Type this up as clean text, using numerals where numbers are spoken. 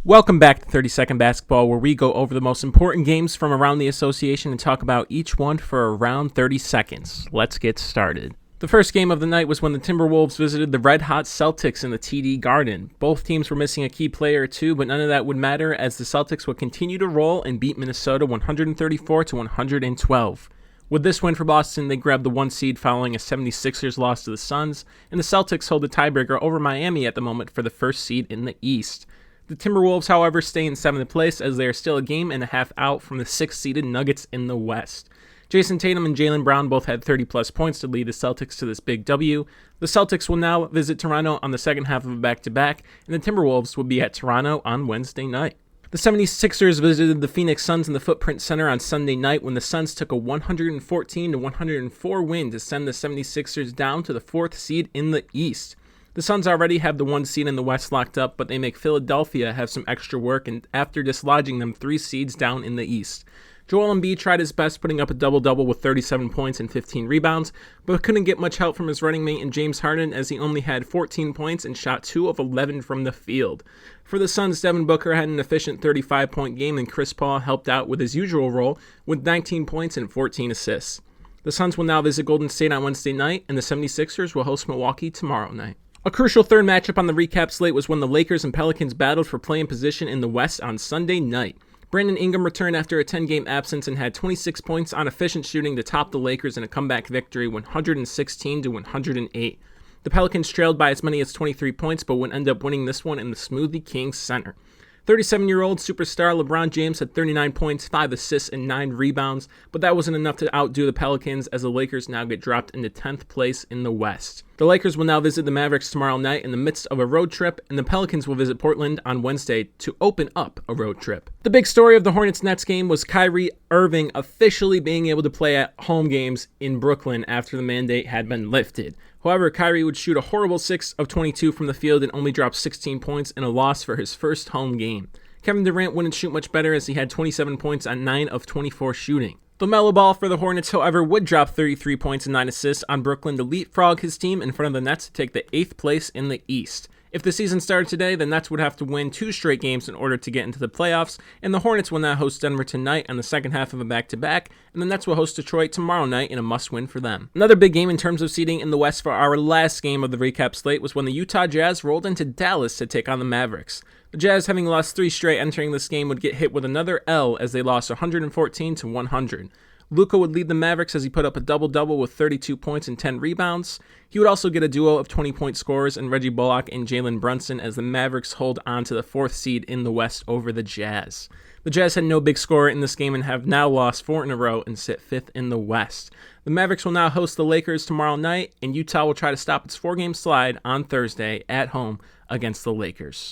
Welcome back to 30-Second Basketball, where we go over the most important games from around the association and talk about each one for around 30 seconds. Let's get started. The first game of the night was when the Timberwolves visited the red-hot Celtics in the TD Garden. Both teams were missing a key player or two, but none of that would matter as the Celtics would continue to roll and beat Minnesota 134-112. With this win for Boston, they grabbed the 1 seed following a 76ers loss to the Suns, and the Celtics hold the tiebreaker over Miami at the moment for the first seed in the East. The Timberwolves, however, stay in 7th place as they are still a game and a half out from the 6th-seeded Nuggets in the West. Jason Tatum and Jaylen Brown both had 30-plus points to lead the Celtics to this big W. The Celtics will now visit Toronto on the second half of a back-to-back, and the Timberwolves will be at Toronto on Wednesday night. The 76ers visited the Phoenix Suns in the Footprint Center on Sunday night when the Suns took a 114-104 win to send the 76ers down to the 4th seed in the East. The Suns already have the 1 seed in the West locked up, but they make Philadelphia have some extra work and after dislodging them 3 seeds down in the East. Joel Embiid tried his best putting up a double-double with 37 points and 15 rebounds, but couldn't get much help from his running mate in James Harden as he only had 14 points and shot 2 of 11 from the field. For the Suns, Devin Booker had an efficient 35-point game and Chris Paul helped out with his usual role with 19 points and 14 assists. The Suns will now visit Golden State on Wednesday night, and the 76ers will host Milwaukee tomorrow night. A crucial third matchup on the recap slate was when the Lakers and Pelicans battled for play-in position in the West on Sunday night. Brandon Ingram returned after a 10-game absence and had 26 points on efficient shooting to top the Lakers in a comeback victory 116-108. The Pelicans trailed by as many as 23 points but would end up winning this one in the Smoothie King Center. 37-year-old superstar LeBron James had 39 points, 5 assists, and 9 rebounds, but that wasn't enough to outdo the Pelicans as the Lakers now get dropped into 10th place in the West. The Lakers will now visit the Mavericks tomorrow night in the midst of a road trip, and the Pelicans will visit Portland on Wednesday to open up a road trip. The big story of the Hornets-Nets game was Kyrie Irving officially being able to play at home games in Brooklyn after the mandate had been lifted. However, Kyrie would shoot a horrible 6 of 22 from the field and only drop 16 points in a loss for his first home game. Kevin Durant wouldn't shoot much better as he had 27 points on 9 of 24 shooting. Lamelo Ball for the Hornets, however, would drop 33 points and 9 assists on Brooklyn to leapfrog his team in front of the Nets to take the 8th place in the East. If the season started today, the Nets would have to win 2 straight games in order to get into the playoffs, and the Hornets will now host Denver tonight on the second half of a back-to-back, and the Nets will host Detroit tomorrow night in a must-win for them. Another big game in terms of seeding in the West for our last game of the recap slate was when the Utah Jazz rolled into Dallas to take on the Mavericks. The Jazz, having lost 3 straight entering this game, would get hit with another L as they lost 114-100. Luka would lead the Mavericks as he put up a double-double with 32 points and 10 rebounds. He would also get a duo of 20-point scorers in Reggie Bullock and Jalen Brunson as the Mavericks hold on to the 4th seed in the West over the Jazz. The Jazz had no big scorer in this game and have now lost 4 in a row and sit 5th in the West. The Mavericks will now host the Lakers tomorrow night, and Utah will try to stop its 4-game slide on Thursday at home against the Lakers.